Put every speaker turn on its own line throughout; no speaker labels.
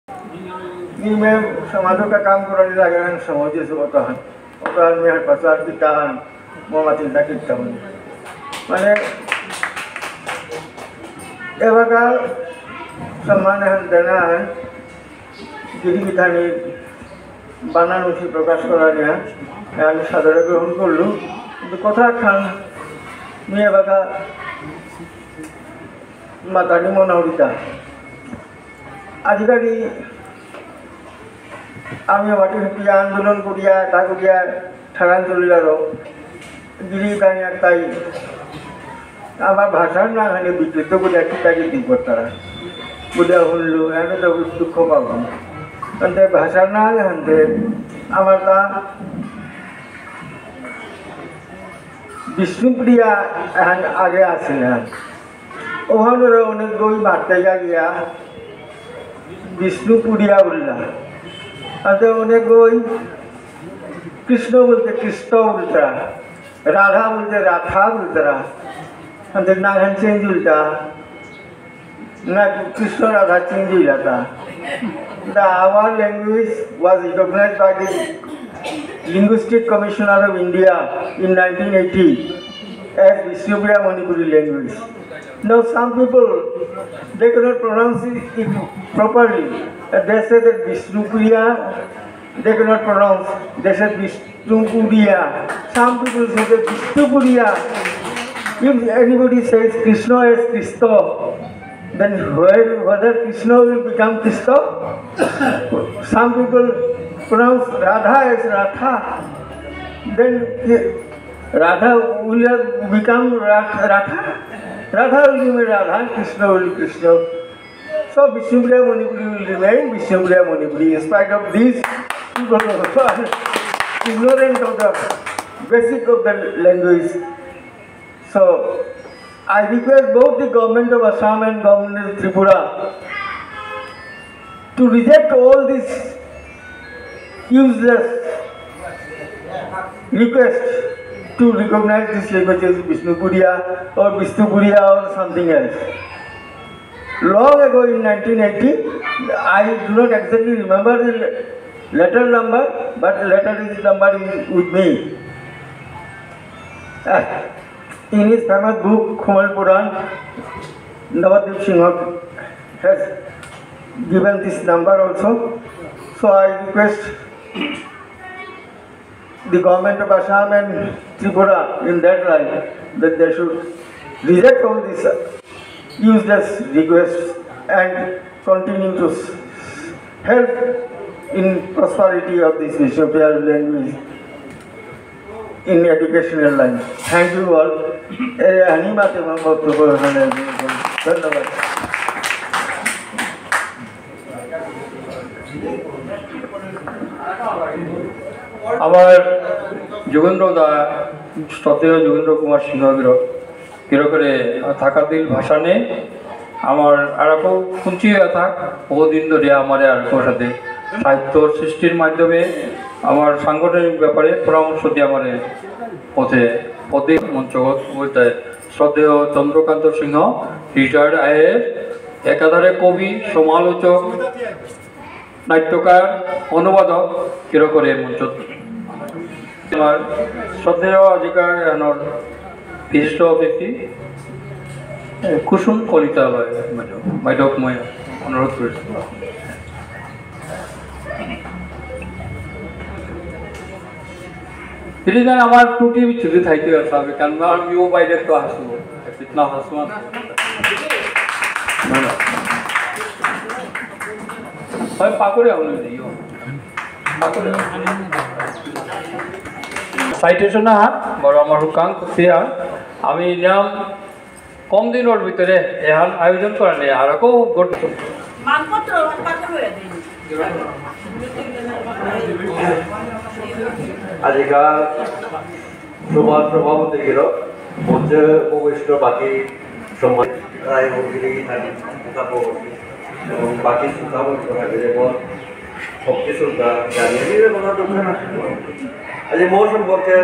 कि मैं समाजों का काम कराने लगे हैं समाज से होता है मैं प्रचार किया मोमा चिंता किया मैंने एवं सम्मान देना है गिरी बिधानी बानानुषी प्रकाश करा सादरे ग्रहण करलू कथा खान मैं एवं मातानी मनोरिता आजिकाली माटी आंदोलन करिया ठारान चलिल गिरी बिधानी ताई भाषार ना हानि विकृत बोलिया किताकी दिगतारा बोलिया शुनलू एने तो दुख पाब अंते भाषार ना हानते विष्णुप्रिया आगे आसिलेन ओखाने अनेक गई मारते गया विष्णुप्रिया बोलला अंते अनेक गई कृष्ण बोलते कृष्ण बोलता राधा बोलते राधा बोलता अंत नागन चेंज उलटा ना कृष्ण राधा चेंज उलटा our language was recognized by the Linguistic Commissioner of India in 1980 as Bishnupriya manipuri language. Now some people they cannot pronounce it properly. They say that Bishnupriya they cannot pronounce. They say Bishnupriya. Some people say that Bishnupriya. If anybody says Krishna as Krishna, then whether Krishna will become Krishna? Some people pronounce Radha as Radha, then Radha will become Radha. Radha will be Radha, Krishna will be Krishna. So Bishnupriya Manipuri will remain Bishnupriya Manipuri in spite of these people who are ignorant of the basic of the language. So, I request both the government of Assam and government of Tripura to reject all these useless requests to recognize this language as Bishnupriya or Bishnupriya or something else. Long ago in 1980, I do not exactly remember the letter number, but letter number is with me. In his famous book, Kumal Puran, Navadip Singh has given this number also. So I request the government of Assam and Tripura in that line that they should reject all these useless requests and continue to help in prosperity of this Bishnupriya language in educational line. Thank you all.
আমার যোগেন্দ্র দা শ্রদ্ধেয় যোগেন্দ্র কুমার সিংহগির কিরকরে থাকাদিল ভাষা নেই আমার আরকো শুনছি থাক বহুদিন ধরে আমার আরকোর সাথে সাহিত্য সৃষ্টির মাধ্যমে আমার সাংগঠনিক ব্যাপারে পরামর্শ দিয়ে আমার পথে পদে মঞ্চগত বলতে শ্রদ্ধেয় চন্দ্রকান্ত সিংহ রিটায়ার্ড আইএএস একাধারে কবি সমালোচক নাট্যকার অনুবাদক কিরকরে মঞ্চ আমার শ্রদ্ধেয় আজিকার এনার বিশিষ্ট ব্যক্তি কুসুম কলিতা বাইদেউক মই অনুৰোধ কৰিছোঁ jadi আমার টুটি ছুটি থাইতে আছে কারণ আমিও বাইরে তো আসবো কিতনা হাসবো হয় পাকড়ে হলো দিও পাকড়ে সাইটেশন হাত বড় আমার হুকাং কুসিয়া আমি নাম কম দিনের ভিতরে এখন আয়োজন করা নেই আর কেউ মানপত্র হয়ে দেয়
আজিকাল সমাজ প্রভাব দেখিল মঞ্চ উপবিষ্ট বাকি সমাজ রায় মন্দিরে এবং বাকি সুতাবন করা গেলে শক্তি শ্রদ্ধা জানিয়ে কথা দোকান আজ মো সম্পর্কে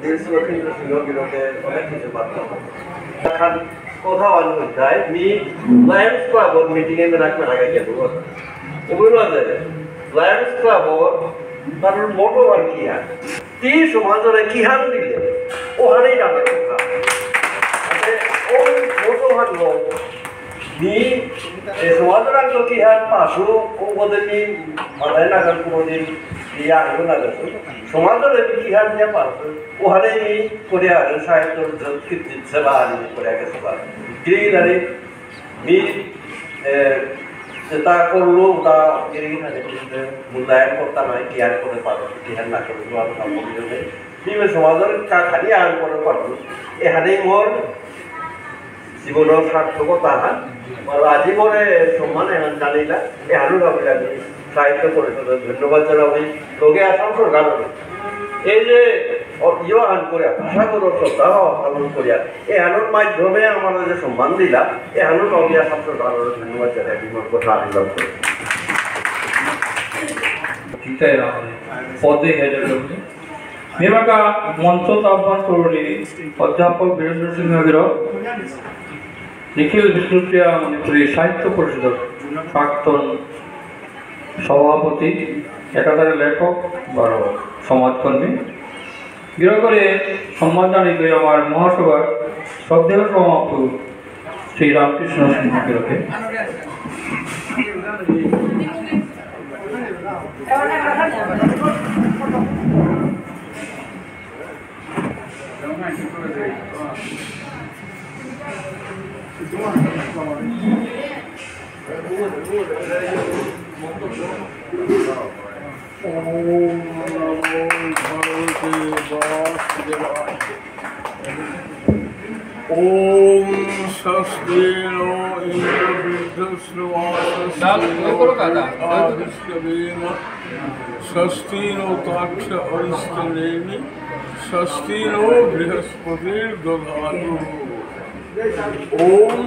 দেশ লক্ষ্মীন্দ্র সিংহগিরকে অনেক কিছু বার্তা কথা অনুযায়ী মি লাইন্স পাবো মিটিংয়ে রাখবে লাগাই গেল उबैलादे लायन्स क्लाबर तार मोटो और किया ती समाजरे किहान दिले ओ हानै दाने का अरे ओ मोटो हानो नी समाजरा तो किहान पासो ओ बदनी माने नागन कुदिन दिया हो नागन समाजरे किहान ने पासो ओ हानै नी कोरिया साहित्य जल कित सेवा नि कोरिया के सेवा गिरिनारे नी ता करलो ता गिरिनारे मूल्यांकन करता नहीं कियान करे पारो किहान ना करे वाला काम करे नी समाजर का खाली आन करे पारो ए हानै मोर जीवनर सार्थकता और आजीवने सम्मान एन जानिला ए हानु गाबिला साहित्य परिषद धन्यवाद जानाबी लगे आसाम सरकार এই যে ইয় আন করে ভাষাগত শ্রদ্ধা পালন করিয়া এই হানুর মাধ্যমে আমাদের যে সম্মান দিলা এই হানুর লগে আসাম সরকারের ধন্যবাদ জানাই বিমান কথা আনিলাম
চিন্তায় রাখে পদে হেডে লোকে মেবাকা মঞ্চ আহ্বান করলি অধ্যাপক বীরেন্দ্র সিংহগির নিখিল বিষ্ণুপ্রিয়া মণিপুরী সাহিত্য পরিষদের প্রাক্তন সভাপতি একাধারে লেখক বড় সমাজকর্মী গৃহ করে সম্মান জানিত আমার মহাসভার শ্রদ্ধেয় সমাপ্ত শ্রী রামকৃষ্ণ সিংহকে
ओम स्वस्ति नो इंद्रवृद्धश्रवासस्वेन स्वस्ति नो ताक्ष अरिष्टनेमि स्वस्ति नो बृहस्पतिर्दधातु ओम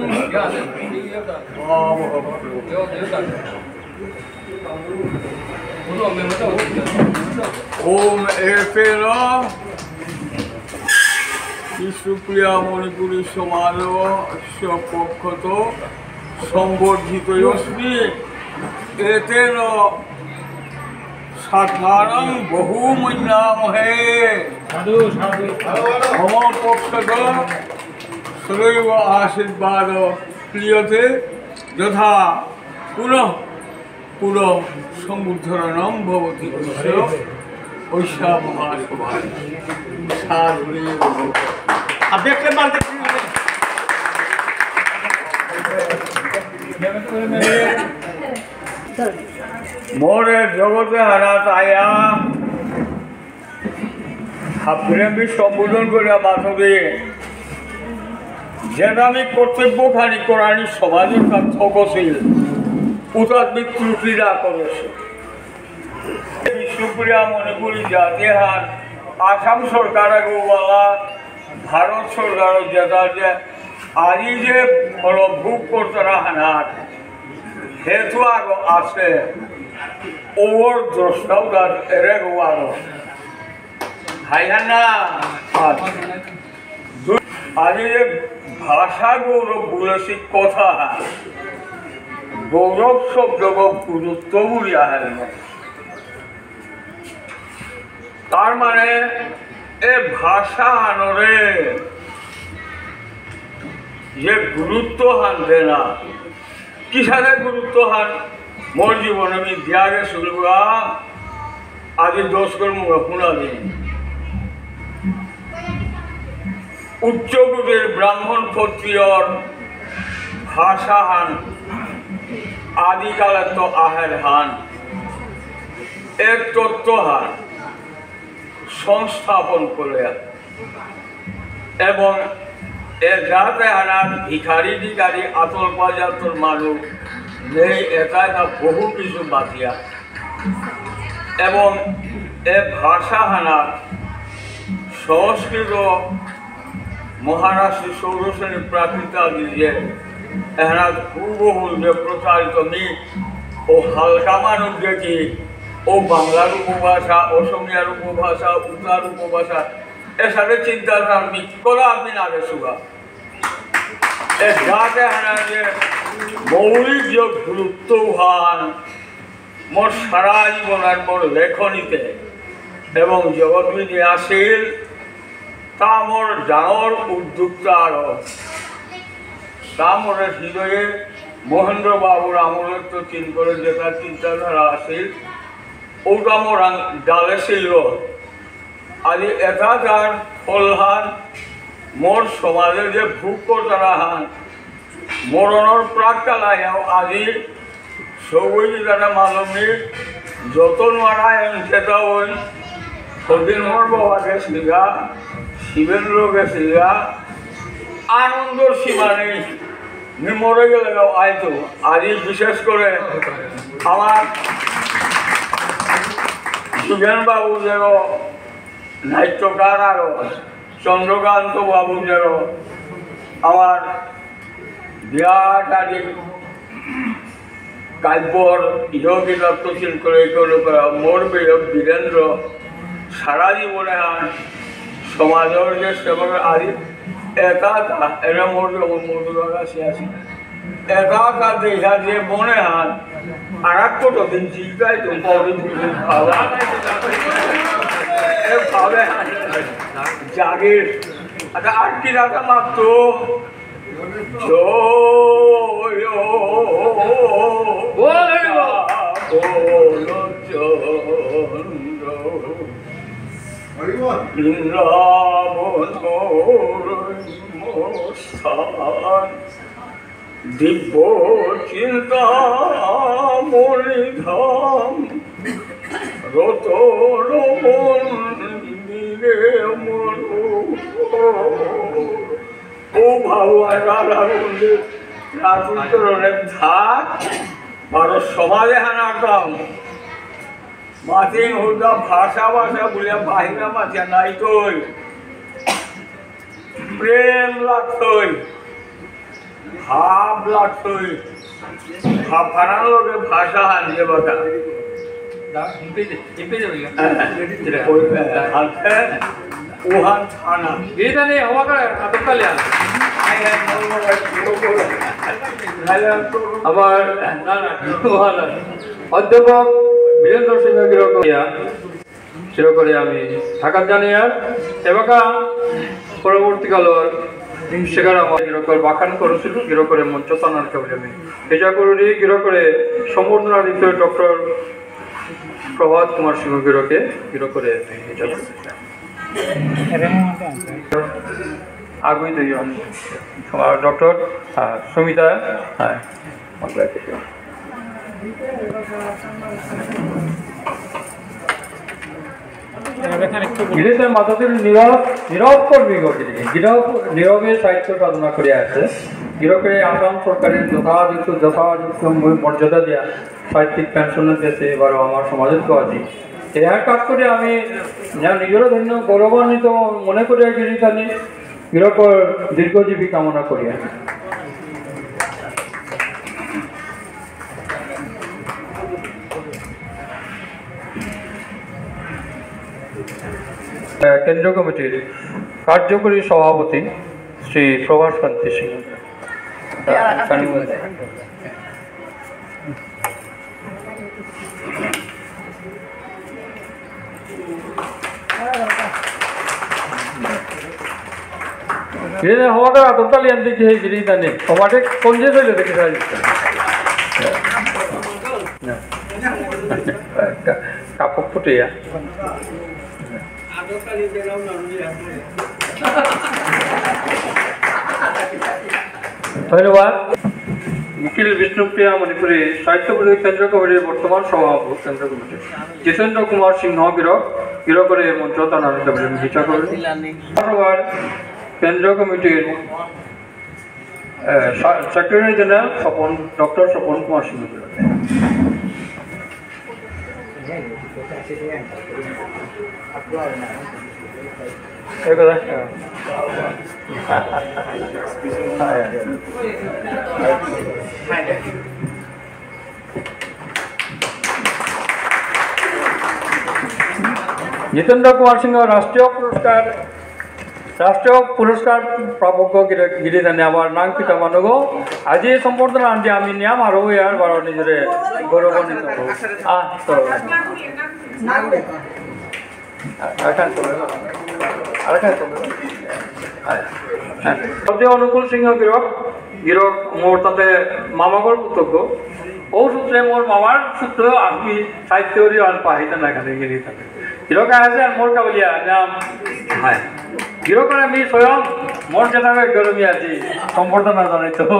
ओम एतेन বিষ্ণুপ্রিয়া মণিপুরী সমাজ পক্ষত সংবর্ধিতস্মি এতেন সাধারণ বহুমূল্যামহে মম পক্ষত সদৈব আশীর্বাদ ক্রিয়তে যথা পুনঃ পুনঃ সমুদ্ধরণম ভবতি ঐশা মহাসভায় সাধুরে দেখলে মানতে মোরে জগতে হারাত আয়া প্রেমী সম্বোধন করে মাথবে যেন আমি কর্তব্যখানি করানি সমাজের কাজ থকছিল উতাত্মিক ত্রুটিরা করেছে বিষ্ণুপ্রিয়া মণিপুরী জাতি হার আসাম সরকার গোবালা ভারত সরকার যেটা যে আজি যে ফলভোগ করতারা হানাত হেতু আগ আছে ওর দ্রষ্টাও তার এরে গোয়ার হাইহানা আজি যে ভাষা গৌরব বলেছি কথা গৌরব শব্দ গুরুত্ব বুড়িয়া হেন তার মানে এ ভাষা আনরে যে গুরুত্ব হান দে না কিসারে গুরুত্ব হান মোর জীবন আমি দিয়া গেছিল আজি 10 কর মুখ শুনা দিন উচ্চকোটির ব্রাহ্মণ ক্ষত্রিয়র ভাষা হান আদিকালে তো আহের হান এক তত্ত্ব হান সংস্থাপন করে এবং এ যাতে হানার ভিখারি টিকারি আতল পাজাতর মানুষ নেই এটা বহু কিছু বাতিয়া এবং এ ভাষা হানার সংস্কৃত মহারাষ্ট্র সৌরশ্রেণী প্রাকৃতা দিয়ে এহার পূর্বহুল যে প্রচারিত নি ও হালকা মানুষ দেখি ও বাংলার উপভাষা অসমিয়ার উপভাষা উত্তর উপভাষা এর সাথে চিন্তাধারা করা আপনি না গেছুগা এ যাতে হানা যে মৌলিক যে গুরুত্বহান মোর সারা জীবন আর মোর লেখনীতে এবং জগৎবিধি আসিল তা মোর ডাঙর উদ্যোক্তা আরো তা মোর হৃদয়ে মহেন্দ্র বাবুর আমলের তো চিন করে যেটা চিন্তাধারা আসিল ওটা মোর ডালে ছিল আজি এটা তার ফলহান মোর সমাজে যে ভোগ করতারা হান মরণর প্রাককালাই আজি সবই যারা মানবী যতন মারায়ণ সেটা ওই সদিনমর বাবা গেছিলা শিবেন্দ্র গেছিলা আনন্দর সীমা নেই মরে গেলে আয়তো আজি বিশেষ করে আমার সুগেন বাবু যেন নাট্যকার আরো চন্দ্রকান্ত বাবু যেন আমার বিরাট আদি কাব্যর ইহকে তত্ত্বশীল করে মোর বীরেন্দ্র সারা জীবনে সমাজের যে সেবক আদি একা এরা মোর যেমন মধুর কাছে আসি একা দেখা যে মনে হান আর এক কতদিন চিন্তায় তো ভাবে জাগির আচ্ছা আর কি রাখা মাত্র দিব্য চিন্তা মরিধাম রতন মন্দিরে ও ভগবান রাজুতরণের ধাক ভারত সমাজে হানাতাম মাতি হুদা ভাষা ভাষা বলিয়া বাহিরা মাথা নাই তৈ প্রেম লাগতই ভাব লাগতই ভাব হারার লোকে ভাষা হারিয়ে বাতা ওহান থানা
এটা নিয়ে হওয়া করে আতকালিয়া আবার অধ্যাপক বীরেন্দ্র সিংহ চিরকরিয়া আমি থাকার জানিয়া এবাকা পরবর্তীকালের সেখানে আমার গিরকর বাখান করেছিল গিরকরে মঞ্চ তানার কেবল আমি এটা করি গিরকরে সম্বর্ধনা দিতে ডক্টর প্রভাত কুমার সিংহ গিরকে গিরকরে আগুই দুইজন ডক্টর সুমিতা হ্যাঁ গিরিশের মাতাদের নীরব কর্মী নীরবে সাহিত্য সাধনা করে আছে গিরকে আসাম সরকারের যথাযথ মর্যাদা দেওয়া সাহিত্যিক পেনশনের দেশে এবারও আমার সমাজের তো আছি এর কাজ করে আমি নিজেরও ধন্য গৌরবান্বিত মনে করি গিরিখানি গিরকর দীর্ঘজীবী কামনা করি কেন্দ্রীয় কমিটির কার্যকরী সভাপতি শ্রী প্রভাস কান্তি সিং হওয়াটা আতঙ্কালি আনতে কি গিরি জানে সমাজে কঞ্জে চলে দেখে কাপড় ফুটিয়া ধন্যবাদ নিখিল বিষ্ণুপ্রিয়া মণিপুরী সাহিত্য পরিষদ কেন্দ্র কমিটির বর্তমান সভাপতি কেন্দ্র কমিটি জিতেন্দ্র কুমার সিংহ গিরকরে মঞ্চ তানার বিচার করেন কেন্দ্র কমিটির secretary general doctor Swapan Kumar Singh Jitendra Kumar Singh राष्ट्रीय पुरस्कार राष्ट्रीय पुरस्कार प्रापक गिरिधानी आबार नाम पिता मानुगो आज सम्बर्धना आनते आमी नियाम आरो यार बारो निजरे गौरवान्वित सद्य अनुकूल सिंह गिरक गिरक मोर ताते मामागर पुतक ओ सूत्रे मोर मामार सूत्र आमी साहित्य आन पाहिता ना खाने गिरी থাকে गिरक আছে মোর কাবলিয়া নাম হয় गिरकर আমি स्वयं मोर जेना गरमी আজি সম্বর্ধনা জানাইতো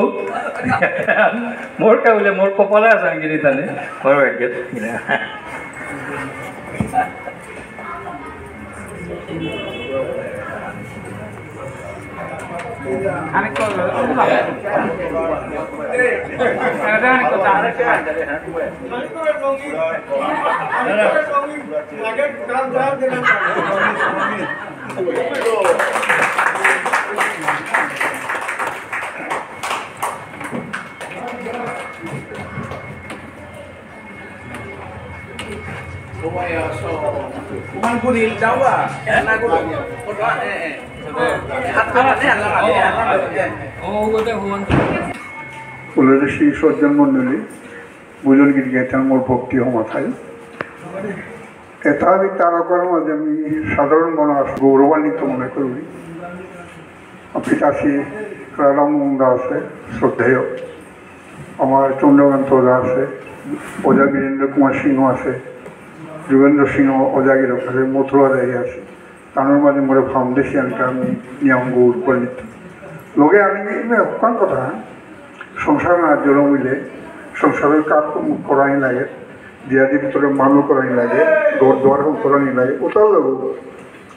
मोर কাবলে मोर কপালে আছে गिरी তানে মোর ভাগ্যে আরেক কথা manipuri Jawa enak gua
ফুলরেশী সজ্জন মণ্ডলী বুজুর্গীর গেছেন মোর ভক্তি মাথায় তথাপি তারকার মাঝে আমি সাধারণ মানুষ গৌরবান্বিত মনে করি পিতাশ্রী রাধামোহন দা আছে শ্রদ্ধেয় আমার চন্দ্রকান্ত দা আছে ওজা বীরেন্দ্র কুমার সিংহ আছে যোগেন্দ্র সিংহ ওজাগির আছে মথুরা দেয় আছে তার মাঝে মোরে ফাউন্ডেশনটা আমি নিয়ম গৌর করে নিত লোকে আমি কান কথা সংসার না জল মিলে সংসারের কাজ করাই লাগে দিয়াদির ভিতরে মানুষ করাই লাগে ঘর দোয়ার করাই লাগে ওটাও যাবো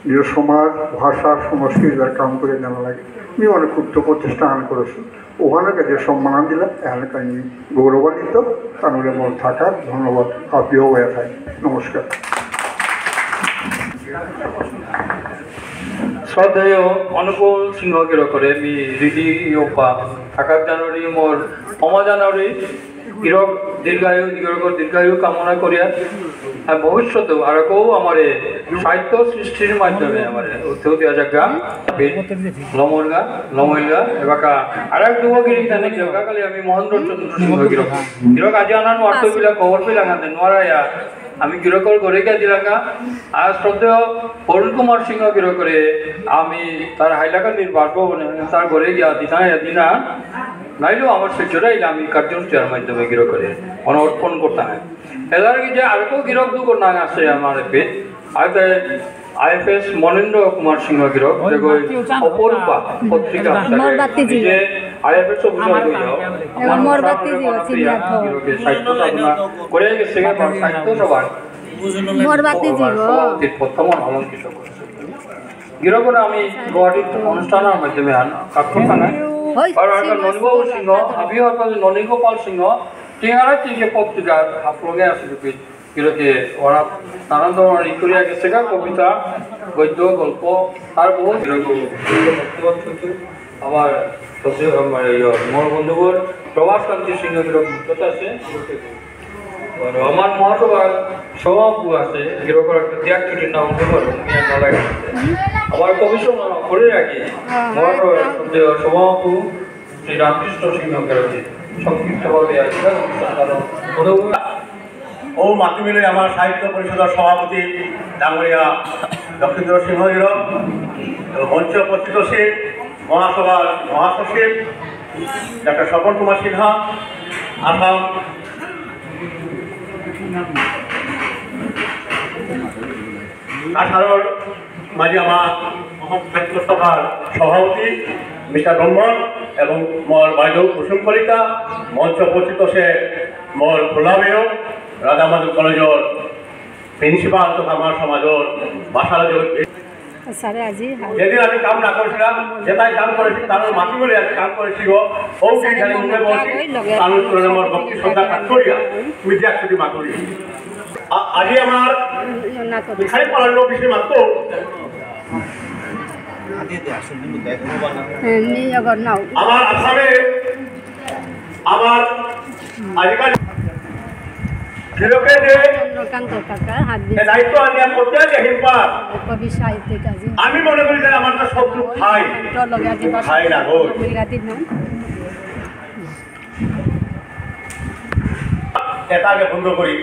নিজের সমাজ ভাষা সংস্কৃতির কাম করে জানা লাগে আমি অনেক ক্ষুদ্র প্রতিষ্ঠান করেছি ওখানে যে সম্মান দিলাম এখানে আমি গৌরবান্বিত তাহলে মোর থাকার ধন্যবাদ আপনিও হয়ে থাকে নমস্কার
শ্রদ্ধেয় অনুকূল সিংহ गिरकरे मी रिडी योपा थाकात जानुरी मोर क्षमा जानुरी गिरक दीर्घायु गिरकर दीर्घायु कामना करिया भविष्यते आरको आमारे साहित्य सृष्टिर माध्यमे आमारे उत्सव दिया जागा लमरगा लमइलगा एबाका आरेक दुगो गिरि जाने जोगा काले आमी महेंद्र चंद्र सिंह गिरक गिरक আজি আনানো অর্থবিলা খবর পেলা গাতে নরায়া আমি गिरकर घरे गিয়ে দিলাগা আর শ্রদ্ধেয় অরুণ কুমার সিংহ गिरकरे আমি তার হাইলাকা নির্বাচন তার ঘরে গিয়া দিনা নাইলো আমার সেজরাইলে আমি কার্যসূচির মাধ্যমে गिरकरे অনর্পণ করতে হয় এলার কি যে আরকো गिरक দুগো নাম আছে আমার পে আইতে আইএফএস মনেন্দ্র কুমার সিংহ गिरक যেগই অপরূপা পত্রিকা যে আইএফএস অফিসার হইও আমার মোরবাতি জি চিনিয়া তো সাহিত্য সাধনা করে গেছে সাহিত্য সভা মোরবাতি জি গো প্রথম অলঙ্কৃত করেছে गिरकर আমি গুয়াহাটি অনুষ্ঠানের মাধ্যমে আন কাকখানায় और अगर ननिगोपाल सिंह अभी और ननिगोपाल सिंह टेंगारा के पत्रिका आप लोग आसे गिरके ওরা নানান ধরনের ইকুরিয়া গেছে কবিতা গদ্য গল্প আর বহু আমার মোর বন্ধুবর প্রভাস কান্তি সিংহ गिरक মুক্ত আছে আর আমার মহাসভার সভাপতি আছে गिरकर ত্যাগ ছুটি নাম লাগে আমার কমিশন করে রাখি মহাসভার সভাপতি শ্রী রামকৃষ্ণ সিংহ गिरक সংক্ষিপ্তভাবে
ও মাতৃমিলে আমার সাহিত্য পরিষদের সভাপতি ডাঙ্গরিয়া লক্ষ্মীন্দ্র সিংহ गिरक মঞ্চ উপস্থিত শিব মহাসভার মহাসচিব ডক্টর স্বপন কুমার সিনহা আসাম কাছাড়র মাঝে আমার সাহিত্য সভার সভাপতি মিস্টার ব্রহ্মণ এবং মোর বাইদেউ কুসুম কলিতা মঞ্চ উপস্থিত সে মোর খোলাবেয় রাধা মাধব কলেজর প্রিন্সিপাল তথা আমার সমাজর ভাষার যেদিন আমি কাম না করেছিলাম যেটাই কাম করেছি তার মাটি বলে আমি কাম করেছি ওখানে মুখে বলছি তার তুলনায় আমার ভক্তি শ্রদ্ধা কাজ করিয়া তুমি যে একটি মাতুরি আজি আমার এখানে পড়ানো বিষয় মাত্র আমার আসামে আমার আজকাল হিরকে যে দায়িত্ব আনিয়া প্রত্যেক হিম্পাত আমি মনে করি যে আমার শত্রু খাই খাই না গো এটাকে বন্ধ করি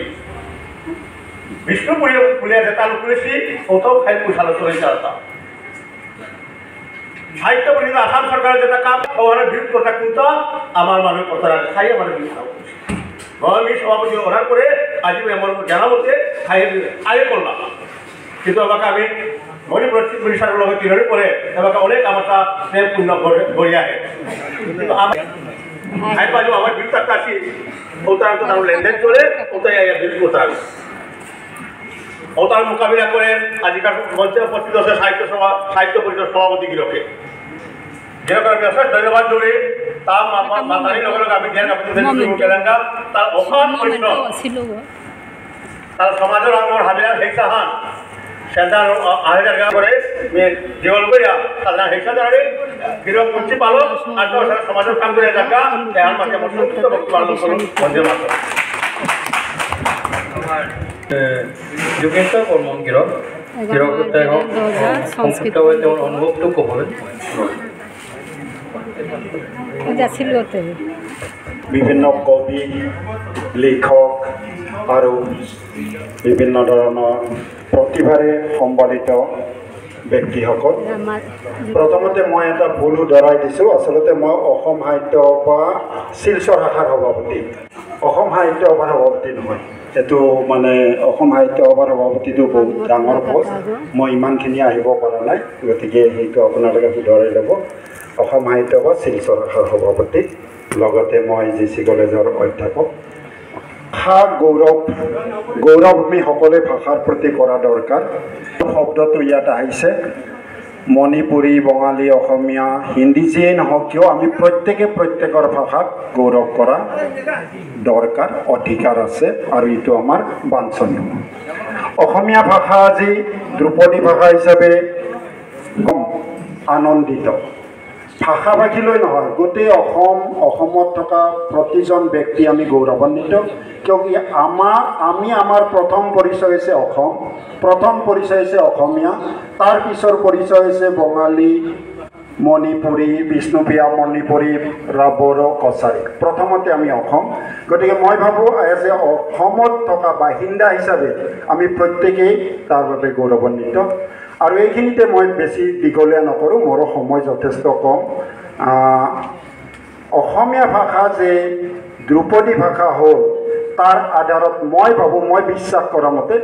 বিষ্ণুপুরিয়া যে চালু করেছি ওটাও খাই পুষালো চলে যাওয়া সাহিত্য পরিষদ আসাম সরকারের যেটা কাম ওনার বিরোধ কথা কিন্তু আমার মানুষ কথা খাই আমার বিরোধ আমি সভাপতি অর্ডার করে আজি এমন জানাবতে খাইয়ে করলাম কিন্তু আমাকে আমি মণিপুর পুলিশের লগে তিনরি পরে আমাকে অনেক আমার প্রেম পূর্ণ গড়িয়া আহে কিন্তু আমি খাই পাইলো আমার বিরোধ একটা আছি ওটার তো লেনদেন চলে ওটাই বিরোধ করতে হবে ওটার মোকাবিলা করে আজিকাল মঞ্চে উপস্থিত আছে সাহিত্য পরিষদ সভাপতি গিরকে গিরকের বিশেষ ধন্যবাদ জুড়ে তার মাতারি লগে লগে আমি জ্ঞান কেলেঙ্কা তার অসান পরিশ্রম তার সমাজের আঙ্গর হাজিরা হেক্সা হান সেন্টার আহেজার গা করে জীবন করিয়া তারা হেক্সা দাঁড়ে গিরক মুন্সি পালক আর সমাজের কাম করে জায়গা দেহার মাঝে মসজিদ ভক্তি পালন করুন বন্ধে মাত্র
যোগেশ্বৰ বৰ্মন গিৰক সংস্কৃত হৈ তেওঁৰ অনুভৱটো ক'বলৈ
বিভিন্ন কবি লেখক আৰু বিভিন্ন ধৰণৰ প্ৰতিভাৰে সম্বলিত ব্যক্তিসকল প্ৰথমতে মই এটা ভুল শুধৰাই দিছোঁ আচলতে মই অসম সাহিত্য সভা শিলচৰ শাখাৰ সভাপতি অসম সাহিত্য সভাৰ সভাপতি নহয় এইটো মানে অসম সাহিত্য সভাৰ সভাপতিটো বহুত ডাঙৰ পষ্ট মই ইমানখিনি আহিব পৰা নাই গতিকে সেইটো আপোনালোকে শুধৰাই ল'ব অসম সাহিত্য সভা শিলচৰ শাখাৰ সভাপতি লগতে মই জিচি কলেজৰ অধ্যাপক ভাষা গৌৰৱ আমি সকলোৱে ভাষাৰ প্ৰতি কৰা দৰকাৰ শব্দটো ইয়াত আহিছে মণিপুৰী বঙালী অসমীয়া হিন্দী যিয়েই নহওক কিয় আমি প্ৰত্যেকৰ ভাষাক গৌৰৱ কৰা দৰকাৰ অধিকাৰ আছে আৰু এইটো আমাৰ বাঞ্ছনীয় অসমীয়া ভাষা আজি ধ্ৰুপদী ভাষা হিচাপে আনন্দিত ভাষাভাষীলৈ নহয় গোটেই অসমত থকা প্ৰতিজন ব্যক্তি আমি গৌৰৱান্বিত কিয়কি আমাৰ প্ৰথম পৰিচয় হৈছে অসম প্ৰথম পৰিচয় হৈছে অসমীয়া তাৰ পিছৰ পৰিচয় হৈছে বঙালী মণিপুৰী বিষ্ণুপ্ৰিয়া মণিপুৰী বড়ো কছাৰী প্ৰথমতে আমি অসম গতিকে মই ভাবোঁ যে অসমত থকা বাসিন্দা হিচাপে আমি প্ৰত্যেকেই তাৰ বাবে গৌৰৱান্বিত আৰু এইখিনিতে মই বেছি দীঘলীয়া নকৰোঁ মোৰো সময় যথেষ্ট কম অসমীয়া ভাষা যে ধ্ৰুপদী ভাষা হ'ল তাৰ আধাৰত মই ভাবোঁ মই বিশ্বাস কৰা মতে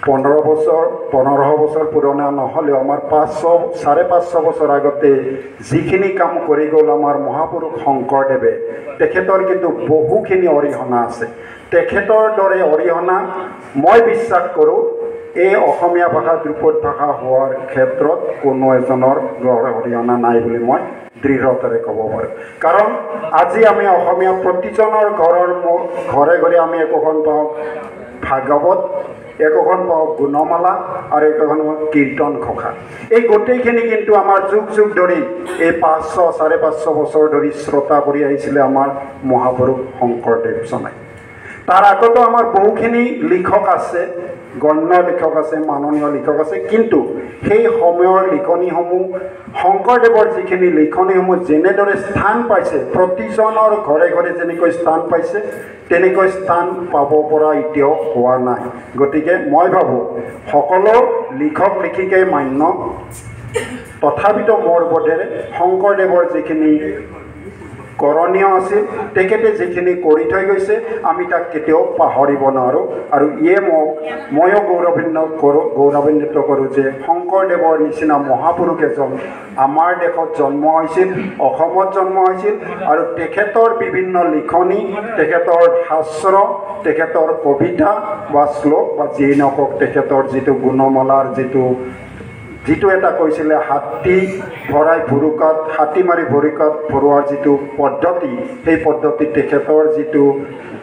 1500 বছৰ পুৰণা নহ'লেও আমাৰ 500-550 বছৰ আগতে যিখিনি কাম কৰি গ'ল আমাৰ মহাপুৰুষ শংকৰদেৱে তেখেতৰ কিন্তু বহুখিনি অৰিহণা আছে তেখেতৰ দৰে অৰিহণা মই বিশ্বাস কৰোঁ এই অসমীয়া ভাষা ধ্ৰুপদ ভাষা হোৱাৰ ক্ষেত্ৰত কোনো এজনৰ অৰিহণা নাই বুলি মই দৃঢ়তাৰে ক'ব পাৰোঁ কাৰণ আজি আমি অসমীয়া প্ৰতিজনৰ ঘৰে ঘৰে আমি একোখন পাওঁ ভাগৱত একোখন পাওঁ গুণমালা আৰু একোখন পাওঁ কীৰ্তন ঘোষা এই গোটেইখিনি কিন্তু আমাৰ যুগ ধৰি এই 500-550 বছৰ ধৰি শ্ৰোতা কৰি আহিছিলে আমাৰ মহাপুৰুষ শংকৰদেৱ জনাই তাৰ আগতো আমাৰ বহুখিনি লিখক আছে গণ্য লিখক আছে মাননীয় লিখক আছে কিন্তু সেই সময়ৰ লিখনিসমূহ শংকৰদেৱৰ যিখিনি লিখনিসমূহ যেনেদৰে স্থান পাইছে প্ৰতিজনৰ ঘৰে ঘৰে যেনেকৈ স্থান পাইছে তেনেকৈ স্থান পাব পৰা এতিয়াও হোৱা নাই গতিকে মই ভাবোঁ সকলো লিখক লিখিকাই মান্য তথাপিতো মোৰ বোধেৰে শংকৰদেৱৰ যিখিনি কৰণীয় আছিল তেখেতে যিখিনি কৰি থৈ গৈছে আমি তাক কেতিয়াও পাহৰিব নোৱাৰোঁ আৰু ইয়ে ময়ো গৌৰৱান্বিত কৰোঁ যে শংকৰদেৱৰ নিচিনা মহাপুৰুষ এজন আমাৰ দেশত জন্ম হৈছিল অসমত জন্ম হৈছিল আৰু তেখেতৰ বিভিন্ন লিখনি তেখেতৰ শাস্ত্ৰ তেখেতৰ কবিতা বা শ্লোক বা যিয়ে নকওক তেখেতৰ যিটো গুণমালাৰ যিটো যিটো এটা কৈছিলে হাতী ভৰাই ভুৰুকাত হাতী মাৰি ভুৰুকাত ভৰোৱাৰ যিটো পদ্ধতি সেই পদ্ধতি তেখেতৰ যিটো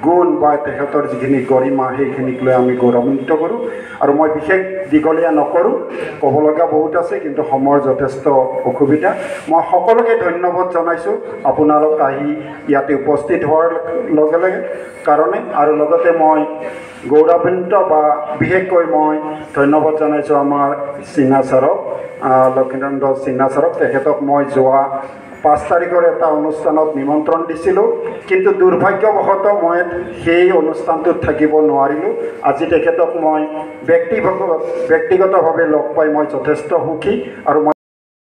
গুণ বা তেখেতৰ যিখিনি গৰিমা সেইখিনিক লৈ আমি গৌৰৱান্বিত কৰোঁ আৰু মই বিশেষ দীঘলীয়া নকৰোঁ ক'ব লগা বহুত আছে কিন্তু সময়ৰ যথেষ্ট অসুবিধা মই সকলোকে ধন্যবাদ জনাইছোঁ আপোনালোক আহি ইয়াতে উপস্থিত হোৱাৰ লগে লগে কাৰণে আৰু লগতে মই গৌৰৱান্বিত বা বিশেষকৈ মই ধন্যবাদ জনাইছোঁ আমাৰ সিনহা ছাৰক লক্ষীনন্দন সিনহা ছাৰক তেখেতক মই যোৱা 5 তাৰিখৰ এটা অনুষ্ঠানত নিমন্ত্ৰণ দিছিলোঁ কিন্তু দুৰ্ভাগ্যবশতঃ মই সেই অনুষ্ঠানটোত থাকিব নোৱাৰিলোঁ আজি তেখেতক মই ব্যক্তিগতভাৱে লগ পাই মই যথেষ্ট সুখী আৰু